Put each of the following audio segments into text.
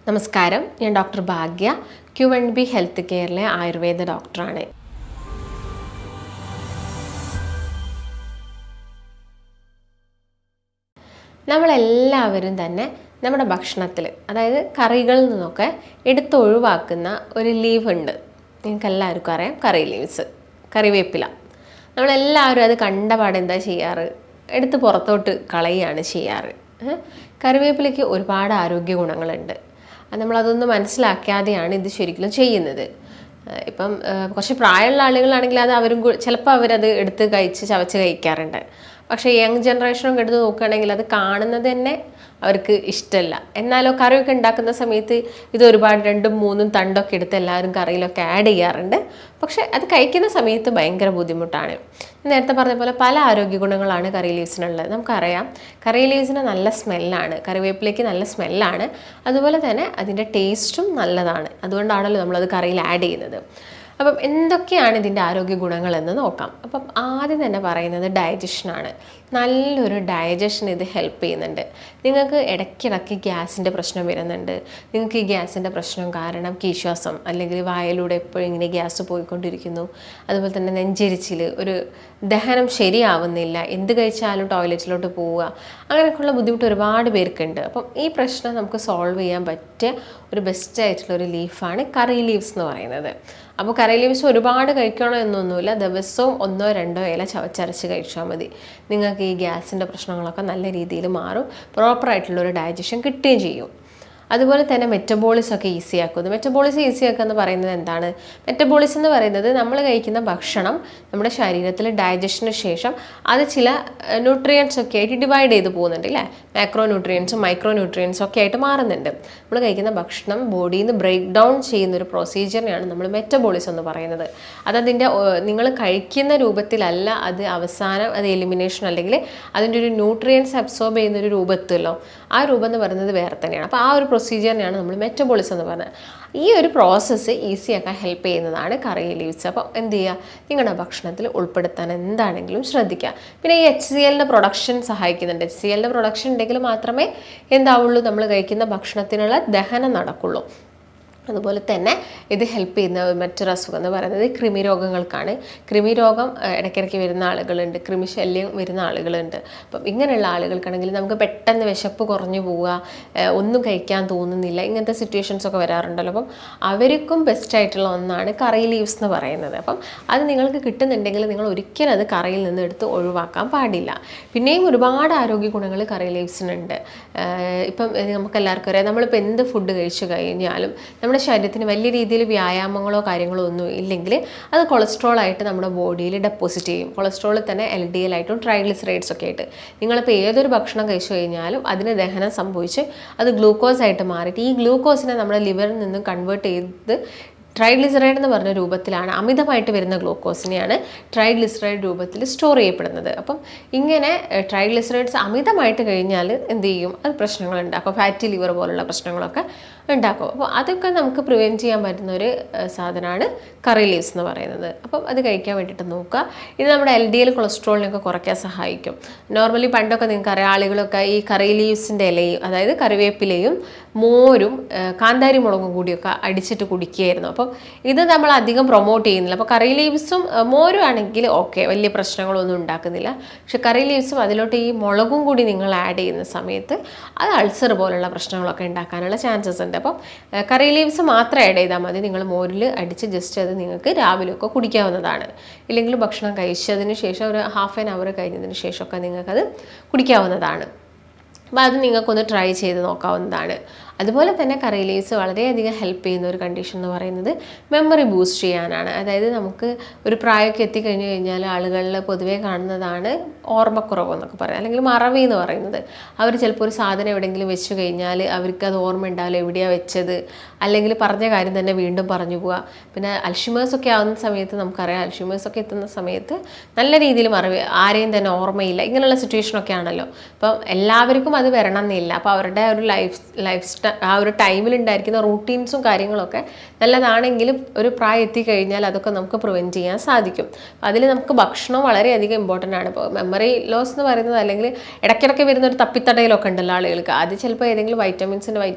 നമസ്കാരം, ഞാൻ ഡോക്ടർ ഭാഗ്യ, Q&B health കെയറിലെ Ayurveda ഡോക്ടറാണ്. നമ്മളെല്ലാവരും തന്നെ നമ്മുടെ ഭക്ഷണത്തിൽ, അതായത് കറികളിൽ നിന്നൊക്കെ എടുത്തൊഴിവാക്കുന്ന ഒരു ലീവ് ഉണ്ട്. നിങ്ങൾക്ക് എല്ലാവർക്കും അറിയാം, കറി ലീവ്സ്, കറിവേപ്പില. നമ്മളെല്ലാവരും അത് കണ്ടപാടെ എന്താ ചെയ്യാറ്? എടുത്ത് പുറത്തോട്ട് കളയുകയാണ് ചെയ്യാറ്. കറിവേപ്പിലയ്ക്ക് ഒരുപാട് ആരോഗ്യ ഗുണങ്ങളുണ്ട്. നമ്മളതൊന്നും മനസ്സിലാക്കാതെയാണ് ഇത് ശരിക്കും ചെയ്യുന്നത്. ഇപ്പം കുറച്ച് പ്രായമുള്ള ആളുകളാണെങ്കിൽ അത് അവരും ചിലപ്പോൾ അവരത് എടുത്ത് ചവച്ച് കഴിക്കാറുണ്ട്. പക്ഷേ യങ് ജനറേഷനൊക്കെ എടുത്ത് നോക്കുകയാണെങ്കിൽ അത് കാണുന്നത് തന്നെ അവർക്ക് ഇഷ്ടമല്ല. എന്നാലോ കറിയൊക്കെ ഉണ്ടാക്കുന്ന സമയത്ത് ഇത് ഒരുപാട് 2-3 തണ്ടൊക്കെ എടുത്ത് എല്ലാവരും കറിയിലൊക്കെ ആഡ് ചെയ്യാറുണ്ട്. പക്ഷേ അത് കഴിക്കുന്ന സമയത്ത് ഭയങ്കര ബുദ്ധിമുട്ടാണ്. നേരത്തെ പറഞ്ഞ പോലെ പല ആരോഗ്യ ഗുണങ്ങളാണ് കറി ലീവ്സിനുള്ളത്. നമുക്കറിയാം, കറി ലീവ്സിന് നല്ല സ്മെല്ലാണ്, കറിവേപ്പിലേക്ക് നല്ല സ്മെല്ലാണ്. അതുപോലെ തന്നെ അതിൻ്റെ ടേസ്റ്റും നല്ലതാണ്. അതുകൊണ്ടാണല്ലോ നമ്മളത് കറിയിൽ ആഡ് ചെയ്യുന്നത്. അപ്പം എന്തൊക്കെയാണ് ഇതിൻ്റെ ആരോഗ്യ ഗുണങ്ങളെന്ന് നോക്കാം. അപ്പം ആദ്യം തന്നെ പറയുന്നത് ഡൈജഷനാണ്. നല്ലൊരു ഡൈജഷൻ ഇത് ഹെൽപ്പ് ചെയ്യുന്നുണ്ട്. നിങ്ങൾക്ക് ഇടയ്ക്കിടയ്ക്ക് ഗ്യാസിൻ്റെ പ്രശ്നം വരുന്നുണ്ട്. നിങ്ങൾക്ക് ഈ ഗ്യാസിൻ്റെ പ്രശ്നം കാരണം കീശ്വാസം അല്ലെങ്കിൽ വായിലൂടെ എപ്പോഴും ഇങ്ങനെ ഗ്യാസ് പോയിക്കൊണ്ടിരിക്കുന്നു. അതുപോലെ തന്നെ നെഞ്ചെരിച്ചിൽ, ഒരു ദഹനം ശരിയാവുന്നില്ല, എന്ത് കഴിച്ചാലും ടോയ്ലറ്റിലോട്ട് പോവുക, അങ്ങനെയൊക്കെയുള്ള ബുദ്ധിമുട്ട് ഒരുപാട് പേർക്കുണ്ട്. അപ്പം ഈ പ്രശ്നം നമുക്ക് സോൾവ് ചെയ്യാൻ പറ്റിയ ഒരു ബെസ്റ്റായിട്ടുള്ളൊരു ലീഫാണ് കറി ലീവ്സ് എന്ന് പറയുന്നത്. അപ്പോൾ കറി ലീവ്സ് ഒരുപാട് കഴിക്കണം എന്നൊന്നുമില്ല. ദിവസവും 1-2 ഇല ചവച്ചരച്ച് കഴിച്ചാൽ മതി. നിങ്ങൾക്ക് ഈ ഗ്യാസിൻ്റെ പ്രശ്നങ്ങളൊക്കെ നല്ല രീതിയിൽ മാറും. പ്രോപ്പറായിട്ടുള്ളൊരു ഡൈജഷൻ കിട്ടുകയും ചെയ്യും. അതുപോലെ തന്നെ മെറ്റബോളിസം ഒക്കെ ഈസിയാക്കുന്നു. മെറ്റബോളിസം ഈസിയാക്കുക എന്ന് പറയുന്നത് എന്താണ്? മെറ്റബോളിസം എന്ന് പറയുന്നത് നമ്മൾ കഴിക്കുന്ന ഭക്ഷണം നമ്മുടെ ശരീരത്തിൽ ഡൈജഷന് ശേഷം അത് ചില ന്യൂട്രിയൻസ് ഒക്കെ ആയിട്ട് ഡിവൈഡ് ചെയ്ത് പോകുന്നുണ്ട്, അല്ലേ? മാക്രോ ന്യൂട്രിയൻസും മൈക്രോ ന്യൂട്രിയൻസും ഒക്കെ ആയിട്ട് മാറുന്നുണ്ട്. നമ്മൾ കഴിക്കുന്ന ഭക്ഷണം ബോഡിയിൽ നിന്ന് ബ്രേക്ക് ഡൗൺ ചെയ്യുന്ന ഒരു പ്രൊസീജിയറിനെയാണ് നമ്മൾ മെറ്റബോളിസം എന്ന് പറയുന്നത്. അതതിൻ്റെ നിങ്ങൾ കഴിക്കുന്ന രൂപത്തിലല്ല, അത് അവസാനം അത് എലിമിനേഷൻ അല്ലെങ്കിൽ അതിൻ്റെ ഒരു ന്യൂട്രിയൻസ് അബ്സോർബ് ചെയ്യുന്ന ഒരു രൂപത്തിലോ, ആ രൂപം എന്ന് പറയുന്നത് വേറെ തന്നെയാണ്. അപ്പോൾ ആ ഒരു പ്രൊസീജിയറിനെയാണ് നമ്മൾ മെറ്റബോളിസം എന്ന് പറയുന്നത്. ഈ ഒരു പ്രോസസ്സ് ഈസിയാക്കാൻ ഹെൽപ്പ് ചെയ്യുന്നതാണ് കറി ലീവ്സ്. അപ്പോൾ എന്ത് ചെയ്യുക? നിങ്ങളുടെ ഭക്ഷണത്തിൽ ഉൾപ്പെടുത്താൻ എന്താണെങ്കിലും ശ്രദ്ധിക്കുക. പിന്നെ ഈ HCLൻ്റെ പ്രൊഡക്ഷൻ സഹായിക്കുന്നുണ്ട്. HCLൻ്റെ പ്രൊഡക്ഷൻ ഉണ്ടെങ്കിൽ മാത്രമേ എന്താവുള്ളൂ? നമ്മൾ കഴിക്കുന്ന ഭക്ഷണത്തിനുള്ള ദഹനം നടക്കുള്ളൂ. അതുപോലെ തന്നെ ഇത് ഹെൽപ്പ് ചെയ്യുന്ന മറ്റൊരു അസുഖം എന്ന് പറയുന്നത് കൃമിരോഗങ്ങൾക്കാണ്. കൃമിരോഗം ഇടയ്ക്കിടയ്ക്ക് വരുന്ന ആളുകളുണ്ട്, കൃമിശല്യം വരുന്ന ആളുകളുണ്ട്. അപ്പം ഇങ്ങനെയുള്ള ആളുകൾക്കാണെങ്കിൽ നമുക്ക് പെട്ടെന്ന് വിശപ്പ് കുറഞ്ഞു പോവുക, ഒന്നും കഴിക്കാൻ തോന്നുന്നില്ല, ഇങ്ങനത്തെ സിറ്റുവേഷൻസ് ഒക്കെ വരാറുണ്ടല്ലോ. അപ്പം അവർക്കും ബെസ്റ്റായിട്ടുള്ള ഒന്നാണ് കറി ലീവ്സ് എന്ന് പറയുന്നത്. അപ്പം അത് നിങ്ങൾക്ക് കിട്ടുന്നുണ്ടെങ്കിൽ നിങ്ങൾ ഒരിക്കലും അത് കറിയിൽ നിന്ന് എടുത്ത് ഒഴിവാക്കാൻ പാടില്ല. പിന്നെയും ഒരുപാട് ആരോഗ്യ ഗുണങ്ങൾ കറി ലീവ്സിനുണ്ട്. ഇപ്പം നമുക്കെല്ലാവർക്കും അറിയാം, നമ്മളിപ്പോൾ എന്ത് ഫുഡ് കഴിച്ചു കഴിഞ്ഞാലും നമ്മുടെ ശരീരത്തിന് വലിയ രീതിയിൽ വ്യായാമങ്ങളോ കാര്യങ്ങളോ ഒന്നും ഇല്ലെങ്കിൽ അത് കൊളസ്ട്രോൾ ആയിട്ട് നമ്മുടെ ബോഡിയിൽ ഡെപ്പോസിറ്റ് ചെയ്യും. കൊളസ്ട്രോൾ തന്നെ LDL ആയിട്ടും ട്രൈഗ്ലിസറൈഡ്സ് ഒക്കെ ആയിട്ട് നിങ്ങളിപ്പോൾ ഏതൊരു ഭക്ഷണം കഴിച്ചു കഴിഞ്ഞാലും അതിന് ദഹനം സംഭവിച്ച് അത് ഗ്ലൂക്കോസ് ആയിട്ട് മാറിയിട്ട് ഈ ഗ്ലൂക്കോസിനെ നമ്മുടെ ലിവറിൽ നിന്നും കൺവേർട്ട് ചെയ്ത് ട്രൈഗ്ലിസറൈഡ് എന്ന് പറഞ്ഞ രൂപത്തിലാണ്, അമിതമായിട്ട് വരുന്ന ഗ്ലൂക്കോസിനെയാണ് ട്രൈഗ്ലിസറൈഡ് രൂപത്തിൽ സ്റ്റോർ ചെയ്യപ്പെടുന്നത്. അപ്പം ഇങ്ങനെ ട്രൈഗ്ലിസറൈഡ്സ് അമിതമായിട്ട് കഴിഞ്ഞാൽ എന്ത് ചെയ്യും? അത് പ്രശ്നങ്ങളുണ്ടാക്കും. ഫാറ്റി ലിവർ പോലുള്ള പ്രശ്നങ്ങളൊക്കെ ഉണ്ടാക്കും. അപ്പോൾ അതൊക്കെ നമുക്ക് പ്രിവെൻറ്റ് ചെയ്യാൻ പറ്റുന്ന ഒരു സാധനമാണ് കറി ലീവ്സ് എന്ന് പറയുന്നത്. അപ്പം അത് കഴിക്കാൻ വേണ്ടിയിട്ട് നോക്കുക. ഇത് നമ്മുടെ LDL കൊളസ്ട്രോളിനൊക്കെ കുറയ്ക്കാൻ സഹായിക്കും. നോർമലി പണ്ടൊക്കെ നിങ്ങൾക്കറിയാം, ആളുകളൊക്കെ ഈ കറി ലീവ്സിൻ്റെ ഇലയും, അതായത് കറിവേപ്പിലയും മോരും കാന്താരി മുളകും കൂടിയൊക്കെ അടിച്ചിട്ട് കുടിക്കുകയായിരുന്നു. അപ്പം ഇത് നമ്മൾ അധികം പ്രൊമോട്ട് ചെയ്യുന്നില്ല. അപ്പോൾ കറി ലീവ്സും മോരും ആണെങ്കിൽ ഓക്കെ, വലിയ പ്രശ്നങ്ങളൊന്നും ഉണ്ടാക്കുന്നില്ല. പക്ഷെ കറി ലീവ്സും അതിലോട്ട് ഈ മുളകും കൂടി നിങ്ങൾ ആഡ് ചെയ്യുന്ന സമയത്ത് അത് അൾസർ പോലുള്ള പ്രശ്നങ്ങളൊക്കെ ഉണ്ടാക്കാനുള്ള ചാൻസസ് ഉണ്ട്. അപ്പം കറി ലീവ്സ് മാത്രം ആഡ് ചെയ്താൽ മതി. നിങ്ങൾ മോരിൽ അടിച്ച് ജസ്റ്റ് അത് നിങ്ങൾക്ക് രാവിലെയൊക്കെ കുടിക്കാവുന്നതാണ്. ഇല്ലെങ്കിൽ ഭക്ഷണം കഴിച്ചതിന് ശേഷം ഒരു ½ ആൻ അവർ കഴിഞ്ഞതിന് ശേഷമൊക്കെ നിങ്ങൾക്കത് കുടിക്കാവുന്നതാണ്. അപ്പോൾ അത് നിങ്ങൾക്കൊന്ന് ട്രൈ ചെയ്ത് നോക്കാവുന്നതാണ്. അതുപോലെ തന്നെ കറി ലീവ്സ് വളരെയധികം ഹെൽപ്പ് ചെയ്യുന്ന ഒരു കണ്ടീഷൻ എന്ന് പറയുന്നത് മെമ്മറി ബൂസ്റ്റ് ചെയ്യാനാണ്. അതായത് നമുക്ക് ഒരു പ്രായമൊക്കെ എത്തിക്കഴിഞ്ഞ് കഴിഞ്ഞാൽ ആളുകളിൽ പൊതുവേ കാണുന്നതാണ് ഓർമ്മക്കുറവ് എന്നൊക്കെ പറയുന്നത്, അല്ലെങ്കിൽ മറവി എന്ന് പറയുന്നത്. അവർ ചിലപ്പോൾ ഒരു സാധനം എവിടെയെങ്കിലും വെച്ച് കഴിഞ്ഞാൽ അവർക്ക് അത് ഓർമ്മ ഉണ്ടാവില്ല എവിടെയാണ് വെച്ചത്, അല്ലെങ്കിൽ പറഞ്ഞ കാര്യം തന്നെ വീണ്ടും പറഞ്ഞു പോവുക. പിന്നെ അൽഷിമേഴ്സൊക്കെ ആവുന്ന സമയത്ത് നമുക്കറിയാം, അൽഷിമേഴ്സൊക്കെ എത്തുന്ന സമയത്ത് നല്ല രീതിയിൽ മറവി, ആരെയും തന്നെ ഓർമ്മയില്ല, ഇങ്ങനെയുള്ള സിറ്റുവേഷനൊക്കെ ആണല്ലോ. അപ്പം എല്ലാവർക്കും അത് വരണം എന്നില്ല. അപ്പോൾ അവരുടെ ഒരു ലൈഫ് ആ ഒരു ടൈമിലുണ്ടായിരിക്കുന്ന റൂട്ടീൻസും കാര്യങ്ങളൊക്കെ നല്ലതാണെങ്കിലും ഒരു പ്രായം എത്തിക്കഴിഞ്ഞാൽ അതൊക്കെ നമുക്ക് പ്രിവെൻറ്റ് ചെയ്യാൻ സാധിക്കും. അതിൽ നമുക്ക് ഭക്ഷണം വളരെയധികം ഇമ്പോർട്ടൻ്റ് ആണ്. ഇപ്പോൾ മെമ്മറി ലോസ് എന്ന് പറയുന്നത് അല്ലെങ്കിൽ ഇടയ്ക്കിടയ്ക്ക് വരുന്ന ഒരു തപ്പിത്തടയിലൊക്കെ ഉണ്ടല്ലോ ആളുകൾക്ക്, അത് ചിലപ്പോൾ ഏതെങ്കിലും വൈറ്റമിൻ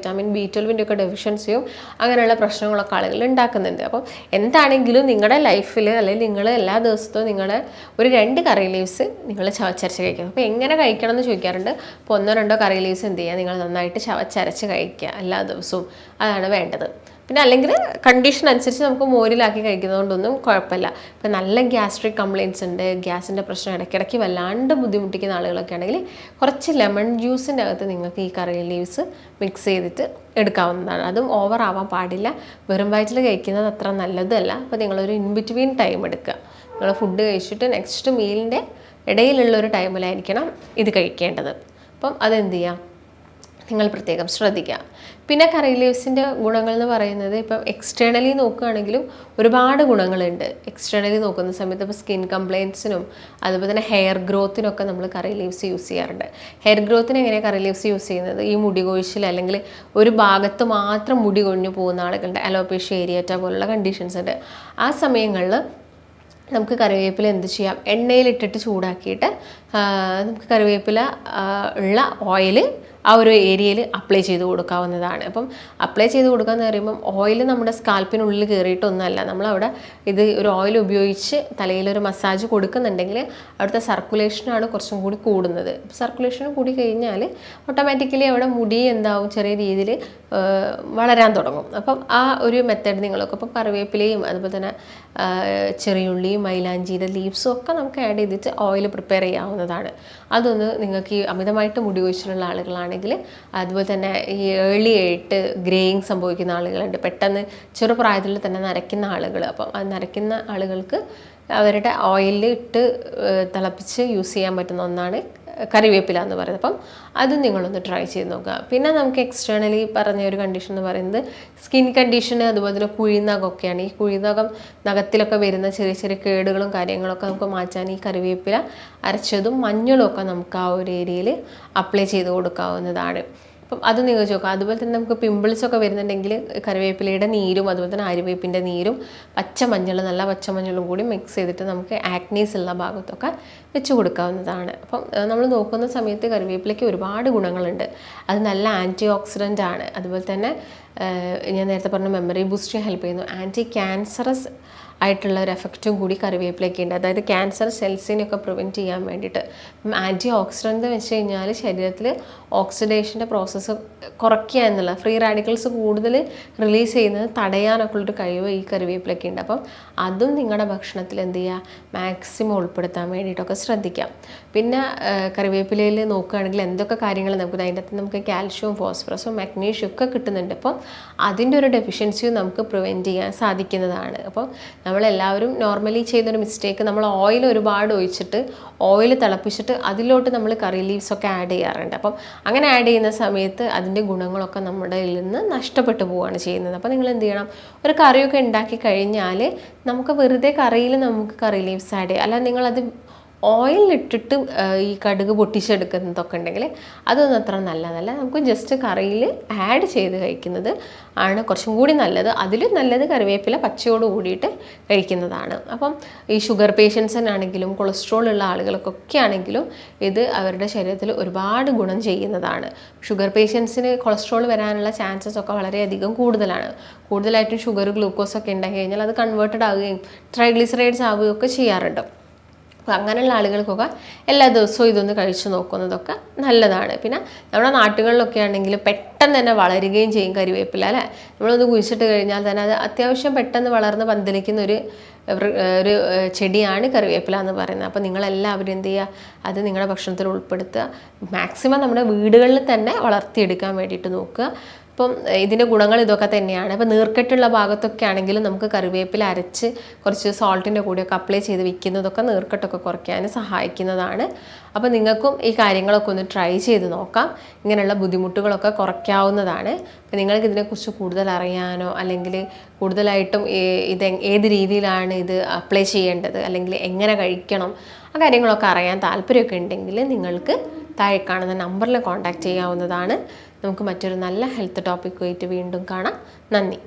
B12 ഒക്കെ ഡെഫിഷ്യൻസിയും അങ്ങനെയുള്ള പ്രശ്നങ്ങളൊക്കെ ആളുകൾ ഉണ്ടാക്കുന്നുണ്ട്. അപ്പം എന്താണെങ്കിലും നിങ്ങളുടെ ലൈഫിൽ അല്ലെങ്കിൽ നിങ്ങൾ എല്ലാ ദിവസവും നിങ്ങളുടെ ഒരു 2 കറി ലീവ്സ് നിങ്ങൾ ചവച്ചരച്ച് കഴിക്കണം. അപ്പോൾ എങ്ങനെ കഴിക്കണം എന്ന് ചോദിക്കാറുണ്ട്. അപ്പോൾ 1-2 കറി ലീവ്സ് എന്ത് ചെയ്യുക, നിങ്ങൾ നന്നായിട്ട് ചവച്ചരച്ച് കഴിക്കുക എല്ലാ ദിവസവും, അതാണ് വേണ്ടത്. പിന്നെ അല്ലെങ്കിൽ കണ്ടീഷൻ അനുസരിച്ച് നമുക്ക് മോരിലാക്കി കഴിക്കുന്നതുകൊണ്ടൊന്നും കുഴപ്പമില്ല. ഇപ്പം നല്ല ഗ്യാസ്ട്രിക് കംപ്ലയിൻറ്റ്സ് ഉണ്ട്, ഗ്യാസിൻ്റെ പ്രശ്നം ഇടയ്ക്കിടയ്ക്ക് വല്ലാണ്ട് ബുദ്ധിമുട്ടിക്കുന്ന ആളുകളൊക്കെ ആണെങ്കിൽ കുറച്ച് ലെമൺ ജ്യൂസിൻ്റെ അകത്ത് നിങ്ങൾക്ക് ഈ കറി ലീവ്സ് മിക്സ് ചെയ്തിട്ട് എടുക്കാവുന്നതാണ്. അതും ഓവർ ആവാൻ പാടില്ല. വെറും വയറ്റിൽ കഴിക്കുന്നത് അത്ര നല്ലതല്ല. അപ്പോൾ നിങ്ങളൊരു ഇൻ ബിറ്റ്വീൻ ടൈം എടുക്കുക. നിങ്ങൾ ഫുഡ് കഴിച്ചിട്ട് നെക്സ്റ്റ് മീലിൻ്റെ ഇടയിലുള്ളൊരു ടൈമിലായിരിക്കണം ഇത് കഴിക്കേണ്ടത്. അപ്പം അതെന്ത് ചെയ്യാം, നിങ്ങൾ പ്രത്യേകം ശ്രദ്ധിക്കുക. പിന്നെ കറി ലീവ്സിൻ്റെ ഗുണങ്ങൾ എന്ന് പറയുന്നത് ഇപ്പം എക്സ്റ്റേണലി നോക്കുകയാണെങ്കിലും ഒരുപാട് ഗുണങ്ങളുണ്ട്. എക്സ്റ്റേണലി നോക്കുന്ന സമയത്ത് ഇപ്പോൾ സ്കിൻ കംപ്ലയിൻസിനും അതുപോലെ തന്നെ ഹെയർ ഗ്രോത്തിനൊക്കെ നമ്മൾ കറി ലീവ്സ് യൂസ് ചെയ്യാറുണ്ട്. ഹെയർ ഗ്രോത്തിന് എങ്ങനെയാണ് കറി ലീവ്സ് യൂസ് ചെയ്യുന്നത്, ഈ മുടി കൊഴിച്ചിൽ അല്ലെങ്കിൽ ഒരു ഭാഗത്ത് മാത്രം മുടി കൊഴിഞ്ഞു പോകുന്ന ആളുകളുടെ അലോപേഷ്യ ഏരിയേറ്റ പോലുള്ള കണ്ടീഷൻസ് ഉണ്ട്. ആ സമയങ്ങളിൽ നമുക്ക് കറിവേപ്പില എന്ത് ചെയ്യാം, എണ്ണയിലിട്ടിട്ട് ചൂടാക്കിയിട്ട് നമുക്ക് കറിവേപ്പില ഉള്ള ഓയിൽ ആ ഒരു ഏരിയയിൽ അപ്ലൈ ചെയ്ത് കൊടുക്കാവുന്നതാണ്. അപ്പം അപ്ലൈ ചെയ്ത് കൊടുക്കാമെന്ന് പറയുമ്പം ഓയിൽ നമ്മുടെ സ്കാൽപ്പിനുള്ളിൽ കയറിയിട്ടൊന്നുമല്ല, നമ്മളവിടെ ഇത് ഒരു ഓയിൽ ഉപയോഗിച്ച് തലയിലൊരു മസാജ് കൊടുക്കുന്നുണ്ടെങ്കിൽ അവിടുത്തെ സർക്കുലേഷനാണ് കുറച്ചും കൂടി കൂടുന്നത്. സർക്കുലേഷൻ കൂടി കഴിഞ്ഞാൽ ഓട്ടോമാറ്റിക്കലി അവിടെ മുടി എന്താവും, ചെറിയ രീതിയിൽ വളരാൻ തുടങ്ങും. അപ്പം ആ ഒരു മെത്തേഡ് നിങ്ങളൊക്കെ ഇപ്പം കറിവേപ്പിലയും അതുപോലെ തന്നെ ചെറിയുള്ളിയും മൈലാഞ്ചിയുടെ ലീവ്സും ഒക്കെ നമുക്ക് ആഡ് ചെയ്തിട്ട് ഓയിൽ പ്രിപ്പയർ ചെയ്യാവുന്നതാണ്. അതൊന്ന് നിങ്ങൾക്ക് ഈ അമിതമായിട്ട് മുടി കൊഴിച്ചിലുള്ള ആളുകളാണെങ്കിൽ, അതുപോലെ തന്നെ ഈ ഏർലി ആയിട്ട് ഗ്രേയിങ് സംഭവിക്കുന്ന ആളുകളുണ്ട്, പെട്ടെന്ന് ചെറുപ്രായത്തിൽ തന്നെ നരയ്ക്കുന്ന ആളുകൾ. അപ്പം അത് നരയ്ക്കുന്ന ആളുകൾക്ക് അവരുടെ ഓയിലിൽ ഇട്ട് തിളപ്പിച്ച് യൂസ് ചെയ്യാൻ പറ്റുന്ന ഒന്നാണ് കറിവേപ്പില എന്ന് പറയുന്നത്. അപ്പം അത് നിങ്ങളൊന്ന് ട്രൈ ചെയ്ത് നോക്കുക. പിന്നെ നമുക്ക് എക്സ്റ്റേണലി പറഞ്ഞ ഒരു കണ്ടീഷൻ എന്ന് പറയുന്നത് സ്കിൻ കണ്ടീഷൻ, അതുപോലെ തന്നെ കുഴിനഖമൊക്കെയാണ്. ഈ കുഴിനഖം നഖത്തിലൊക്കെ വരുന്ന ചെറിയ ചെറിയ കേടുകളും കാര്യങ്ങളൊക്കെ നമുക്ക് മാറ്റാൻ ഈ കറിവേപ്പില അരച്ചതും മഞ്ഞളും ഒക്കെ നമുക്ക് ആ ഒരു ഏരിയയിൽ അപ്ലൈ ചെയ്ത് കൊടുക്കാവുന്നതാണ്. അപ്പം അത് നിങ്ങൾ നോക്കുക. അതുപോലെ തന്നെ നമുക്ക് പിമ്പിൾസൊക്കെ വരുന്നുണ്ടെങ്കിൽ കറിവേപ്പിലയുടെ നീരും അതുപോലെ തന്നെ ആര്യവേപ്പിൻ്റെ നീരും പച്ചമഞ്ഞൾ, നല്ല പച്ചമഞ്ഞളും കൂടി മിക്സ് ചെയ്തിട്ട് നമുക്ക് ആക്നീസ് ഉള്ള ഭാഗത്തൊക്കെ വെച്ച് കൊടുക്കാവുന്നതാണ്. അപ്പം നമ്മൾ നോക്കുന്ന സമയത്ത് കറിവേപ്പിലയ്ക്ക് ഒരുപാട് ഗുണങ്ങളുണ്ട്. അത് നല്ല ആൻറ്റി ഓക്സിഡൻ്റ് ആണ്. അതുപോലെ തന്നെ ഞാൻ നേരത്തെ പറഞ്ഞ മെമ്മറി ബൂസ്റ്റ് ചെയ്യാൻ ഹെൽപ്പ് ചെയ്യുന്നു. ആൻറ്റി ക്യാൻസറസ് ആയിട്ടുള്ള ഒരു എഫക്റ്റും കൂടി കറിവേപ്പിലയ്ക്ക് ഉണ്ട്. അതായത് ക്യാൻസർ സെൽസിനെയൊക്കെ പ്രിവെൻറ്റ് ചെയ്യാൻ വേണ്ടിയിട്ട്. ആൻറ്റി ഓക്സിഡൻ്റ് എന്ന് വെച്ച് കഴിഞ്ഞാൽ ശരീരത്തിൽ ഓക്സിഡേഷൻ്റെ പ്രോസസ്സ് കുറയ്ക്കുക എന്നുള്ള, ഫ്രീ റാഡിക്കൽസ് കൂടുതൽ റിലീസ് ചെയ്യുന്നത് തടയാനൊക്കെ ഉള്ളൊരു കഴിവ് ഈ കറിവേപ്പിലയ്ക്ക് ഉണ്ട്. അപ്പം അതും നിങ്ങളുടെ ഭക്ഷണത്തിൽ എന്ത് ചെയ്യുക, മാക്സിമം ഉൾപ്പെടുത്താൻ വേണ്ടിയിട്ടൊക്കെ ശ്രദ്ധിക്കാം. പിന്നെ കറിവേപ്പിലയിൽ നോക്കുകയാണെങ്കിൽ എന്തൊക്കെ കാര്യങ്ങൾ നമുക്ക് അതിൻ്റെ അകത്ത് നമുക്ക് കാൽഷ്യവും ഫോസ്ഫറസും മഗ്നീഷ്യം ഒക്കെ കിട്ടുന്നുണ്ട്. അപ്പം അതിൻ്റെ ഒരു ഡെഫിഷ്യൻസിയും നമുക്ക് പ്രിവെൻറ്റ് ചെയ്യാൻ സാധിക്കുന്നതാണ്. അപ്പോൾ നമ്മളെല്ലാവരും നോർമലി ചെയ്യുന്നൊരു മിസ്റ്റേക്ക്, നമ്മൾ ഓയിൽ ഒരുപാട് ഒഴിച്ചിട്ട് ഓയിൽ തിളപ്പിച്ചിട്ട് അതിലോട്ട് നമ്മൾ കറി ലീവ്സൊക്കെ ആഡ് ചെയ്യാറുണ്ട്. അപ്പം അങ്ങനെ ആഡ് ചെയ്യുന്ന സമയത്ത് അതിൻ്റെ ഗുണങ്ങളൊക്കെ നമ്മുടെ കയ്യിൽ നിന്ന് നഷ്ടപ്പെട്ടു പോവുകയാണ് ചെയ്യുന്നത്. അപ്പോൾ നിങ്ങൾ എന്ത് ചെയ്യണം, ഒരു കറിയൊക്കെ ഉണ്ടാക്കി കഴിഞ്ഞാൽ നമുക്ക് വെറുതെ കറിയിൽ നമുക്ക് കറി ലീവ്സ് ആഡ് ചെയ്യാം. അല്ല നിങ്ങളത് ഓയിലിട്ടിട്ട് ഈ കടുക് പൊട്ടിച്ചെടുക്കുന്നതൊക്കെ ഉണ്ടെങ്കിൽ അതൊന്നും അത്ര നല്ലതല്ല. നമുക്ക് ജസ്റ്റ് കറിയിൽ ആഡ് ചെയ്ത് കഴിക്കുന്നത് ആണ് കുറച്ചും കൂടി നല്ലത്. അതിലും നല്ലത് കറിവേപ്പില പച്ചയോട് കൂടിയിട്ട് കഴിക്കുന്നതാണ്. അപ്പം ഈ ഷുഗർ പേഷ്യൻസിനാണെങ്കിലും കൊളസ്ട്രോൾ ഉള്ള ആളുകൾക്കൊക്കെ ആണെങ്കിലും ഇത് അവരുടെ ശരീരത്തിൽ ഒരുപാട് ഗുണം ചെയ്യുന്നതാണ്. ഷുഗർ പേഷ്യൻസിന് കൊളസ്ട്രോൾ വരാനുള്ള ചാൻസസ് ഒക്കെ വളരെയധികം കൂടുതലാണ്. കൂടുതലായിട്ടും ഷുഗർ ഗ്ലൂക്കോസൊക്കെ ഉണ്ടാക്കി കഴിഞ്ഞാൽ അത് കൺവേർട്ടഡ് ആവുകയും ട്രൈഗ്ലിസറൈഡ്സ് ആവുകയൊക്കെ ചെയ്യാറുണ്ട്. അപ്പോൾ അങ്ങനെയുള്ള ആളുകൾക്കൊക്കെ എല്ലാ ദിവസവും ഇതൊന്ന് കഴിച്ചു നോക്കുന്നതൊക്കെ നല്ലതാണ്. പിന്നെ നമ്മുടെ നാട്ടുകളിലൊക്കെ ആണെങ്കിൽ പെട്ടെന്ന് തന്നെ വളരുകയും ചെയ്യും കരിവേപ്പില, അല്ലേ? നമ്മളൊന്ന് കുഴിച്ചിട്ട് കഴിഞ്ഞാൽ തന്നെ അത് അത്യാവശ്യം പെട്ടെന്ന് വളർന്ന് പന്തലിക്കുന്ന ഒരു ചെടിയാണ് കറിവേപ്പില എന്ന് പറയുന്നത്. അപ്പോൾ നിങ്ങളെല്ലാവരും എന്ത് ചെയ്യുക, അത് നിങ്ങളുടെ ഭക്ഷണത്തിൽ ഉൾപ്പെടുത്തുക. മാക്സിമം നമ്മുടെ വീടുകളിൽ തന്നെ വളർത്തിയെടുക്കാൻ വേണ്ടിയിട്ട് നോക്കുക. അപ്പം ഇതിൻ്റെ ഗുണങ്ങൾ ഇതൊക്കെ തന്നെയാണ്. അപ്പോൾ നീർക്കെട്ടുള്ള ഭാഗത്തൊക്കെ ആണെങ്കിലും നമുക്ക് കറിവേപ്പില അരച്ച് കുറച്ച് സോൾട്ടിൻ്റെ കൂടെയൊക്കെ അപ്ലൈ ചെയ്ത് വിൽക്കുന്നതൊക്കെ നീർക്കെട്ടൊക്കെ കുറയ്ക്കാൻ സഹായിക്കുന്നതാണ്. അപ്പോൾ നിങ്ങൾക്കും ഈ കാര്യങ്ങളൊക്കെ ഒന്ന് ട്രൈ ചെയ്ത് നോക്കാം. ഇങ്ങനെയുള്ള ബുദ്ധിമുട്ടുകളൊക്കെ കുറയ്ക്കാവുന്നതാണ്. അപ്പോൾ നിങ്ങൾക്ക് ഇതിനെക്കുറിച്ച് കൂടുതൽ അറിയാനോ അല്ലെങ്കിൽ കൂടുതലായിട്ടും ഇത് ഏത് രീതിയിലാണ് ഇത് അപ്ലൈ ചെയ്യേണ്ടത് അല്ലെങ്കിൽ എങ്ങനെ കഴിക്കണം ആ കാര്യങ്ങളൊക്കെ അറിയാൻ താല്പര്യമൊക്കെ ഉണ്ടെങ്കിൽ നിങ്ങൾക്ക് താഴെ കാണുന്ന നമ്പറിൽ കോൺടാക്റ്റ് ചെയ്യാവുന്നതാണ്. നമുക്ക് മറ്റൊരു നല്ല ഹെൽത്ത് ടോപ്പിക്കുമായിട്ട് വീണ്ടും കാണാം. നന്ദി.